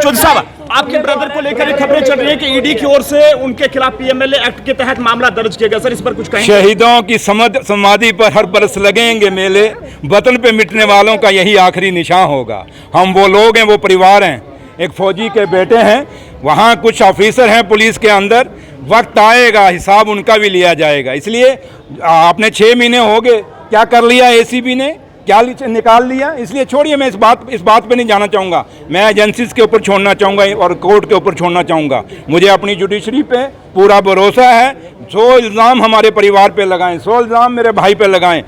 चौधरी साहब, आपके ब्रदर को लेकर खबरें चल रही है कि ईडी की ओर से उनके खिलाफ पीएमएलए एक्ट के तहत मामला दर्ज किया गया। सर, इस पर कुछ कहें? शहीदों की समाधि पर हर बरस लगेंगे मेले, वतन पे मिटने वालों का यही आखिरी निशान होगा। हम वो लोग हैं, वो परिवार हैं, एक फौजी के बेटे हैं, वहाँ कुछ ऑफिसर हैं पुलिस के अंदर, वक्त आएगा हिसाब उनका भी लिया जाएगा। इसलिए आपने 6 महीने हो गए, क्या कर लिया एसीबी ने, क्या निकाल लिया, इसलिए छोड़िए। मैं इस बात पे नहीं जाना चाहूँगा। मैं एजेंसीज के ऊपर छोड़ना चाहूँगा और कोर्ट के ऊपर छोड़ना चाहूँगा। मुझे अपनी जुडिशरी पे पूरा भरोसा है। जो इल्ज़ाम हमारे परिवार पे लगाएं, सो इल्ज़ाम मेरे भाई पे लगाएं।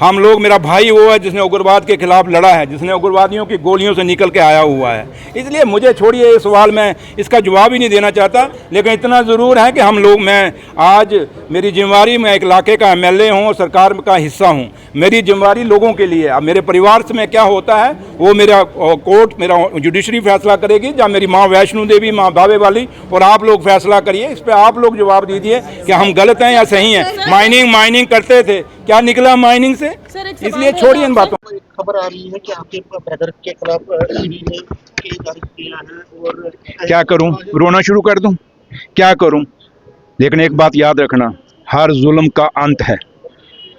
हम लोग, मेरा भाई वो है जिसने उग्रवाद के खिलाफ लड़ा है, जिसने उग्रवादियों की गोलियों से निकल के आया हुआ है। इसलिए मुझे छोड़िए ये सवाल, मैं इसका जवाब ही नहीं देना चाहता। लेकिन इतना ज़रूर है कि हम लोग, मैं आज मेरी जिम्मेवारी, मैं एक इलाके का एमएलए हूँ और सरकार का हिस्सा हूँ। मेरी जिम्मेवारी लोगों के लिए। अब मेरे परिवार से मैं क्या होता है वो मेरा कोर्ट, मेरा जुडिशरी फैसला करेगी, या मेरी माँ वैष्णो देवी, माँ बावे वाली, और आप लोग फैसला करिए। इस पर आप लोग जवाब दीजिए कि हम गलत हैं या सही हैं। माइनिंग करते थे, क्या निकला माइनिंग से? इसलिए छोड़िए इन बातों। खबर आ रही है कि आपके ब्रदर के खिलाफ ईडी ने केस दर्ज किया है और क्या करूं, रोना शुरू कर दूं? क्या करूं? लेकिन एक बात याद रखना, हर जुल्म का अंत है।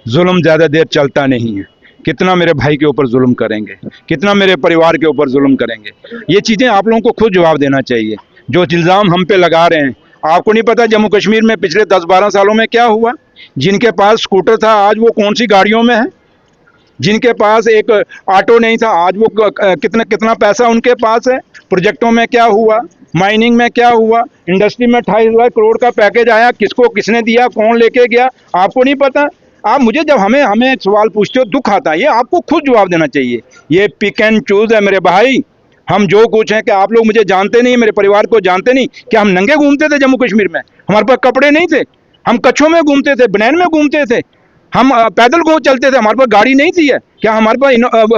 जुल्म ज़्यादा देर चलता नहीं है। कितना मेरे भाई के ऊपर जुल्म करेंगे, कितना मेरे परिवार के ऊपर जुल्म करेंगे, ये चीज़ें आप लोगों को खुद जवाब देना चाहिए। जो इल्ज़ाम हम पे लगा रहे हैं, आपको नहीं पता जम्मू कश्मीर में पिछले 10-12 सालों में क्या हुआ? जिनके पास स्कूटर था आज वो कौन सी गाड़ियों में है, जिनके पास एक ऑटो नहीं था आज वो कितना पैसा उनके पास है। प्रोजेक्टों में क्या हुआ, माइनिंग में क्या हुआ, इंडस्ट्री में 28 करोड़ का पैकेज आया, किसको किसने दिया, कौन लेके गया, आपको नहीं पता? आप मुझे जब हमें सवाल पूछते हो दुख आता है। ये आपको खुद जवाब देना चाहिए। ये पिक एंड चूज है मेरे भाई। हम जो कुछ हैं, कि आप लोग मुझे जानते नहीं, मेरे परिवार को जानते नहीं। क्या हम नंगे घूमते थे जम्मू कश्मीर में? हमारे पास कपड़े नहीं थे, हम कच्छों में घूमते थे, बनैन में घूमते थे, हम पैदल घूम चलते थे, हमारे पास गाड़ी नहीं थी है क्या? हमारे पास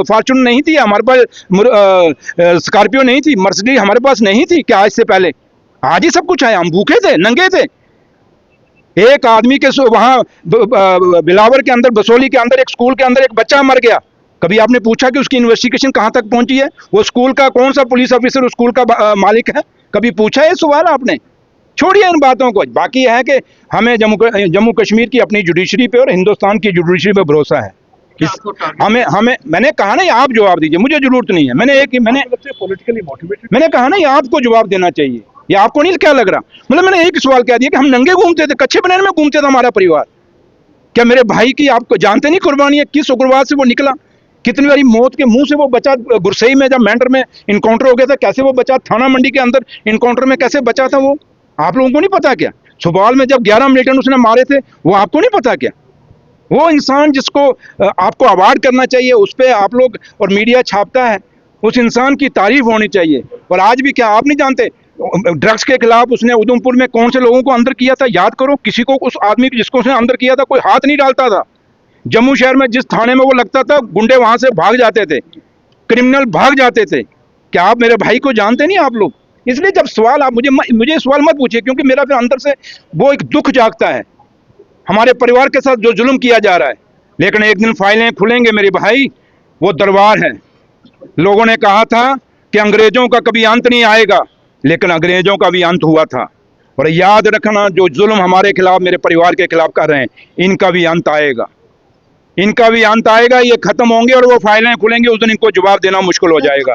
फॉर्चून नहीं थी, हमारे पास स्कॉर्पियो नहीं थी, मर्सिडीज हमारे पास नहीं थी क्या आज से पहले? आज ही सब कुछ है। हम भूखे थे, नंगे थे। एक आदमी के वहाँ बिलावर के अंदर, बसोली के अंदर, एक स्कूल के अंदर एक बच्चा मर गया। कभी आपने पूछा कि उसकी इन्वेस्टिगेशन कहाँ तक पहुंची है? वो स्कूल का कौन सा पुलिस ऑफिसर उस स्कूल का मालिक है? कभी पूछा है सवाल आपने? छोड़िए इन बातों को। बाकी है कि हमें जम्मू कश्मीर की अपनी जुडिशरी पे और हिंदुस्तान की जुडिशरी पे भरोसा है। मैंने कहा नहीं, आप जवाब दीजिए, मुझे जरूरत नहीं है। मैंने कहा नहीं, आपको जवाब देना चाहिए। ये आपको नहीं क्या लग रहा? मतलब मैंने एक सवाल कह दिया कि हम नंगे घूमते थे, कच्चे बनैन में घूमते थे हमारा परिवार। क्या मेरे भाई की आपको जानते नहीं कुर्बानी है? किस उग्रवाद से वो निकला, कितनी बारी मौत के मुंह से वो बचा। गुरसई में जब मेंढर में इनकाउंटर हो गया था, कैसे वो बचा? थाना मंडी के अंदर इनकाउंटर में कैसे बचा था वो? आप लोगों को नहीं पता क्या? सुबाल में जब 11 मिलिटेंट उसने मारे थे, वो आपको नहीं पता क्या? वो इंसान जिसको आपको अवार्ड करना चाहिए, उस पर आप लोग और मीडिया छापता है, उस इंसान की तारीफ होनी चाहिए। और आज भी क्या आप नहीं जानते ड्रग्स के खिलाफ उसने उधमपुर में कौन से लोगों को अंदर किया था? याद करो। किसी को, उस आदमी को जिसको उसने अंदर किया था, कोई हाथ नहीं डालता था। जम्मू शहर में जिस थाने में वो लगता था, गुंडे वहां से भाग जाते थे, क्रिमिनल भाग जाते थे। क्या आप मेरे भाई को जानते नहीं आप लोग? इसलिए जब सवाल आप मुझे सवाल मत पूछिए, क्योंकि मेरा फिर अंदर से वो एक दुख जागता है हमारे परिवार के साथ जो जुल्म किया जा रहा है। लेकिन एक दिन फाइलें खुलेंगे मेरे भाई, वो दरबार है। लोगों ने कहा था कि अंग्रेजों का कभी अंत नहीं आएगा, लेकिन अंग्रेजों का भी अंत हुआ था। और याद रखना, जो जुल्म हमारे खिलाफ, मेरे परिवार के खिलाफ कर रहे हैं, इनका भी अंत आएगा। इनका भी अंत आएगा, ये खत्म होंगे और वो फाइलें खुलेंगी, उस दिन इनको जवाब देना मुश्किल हो जाएगा।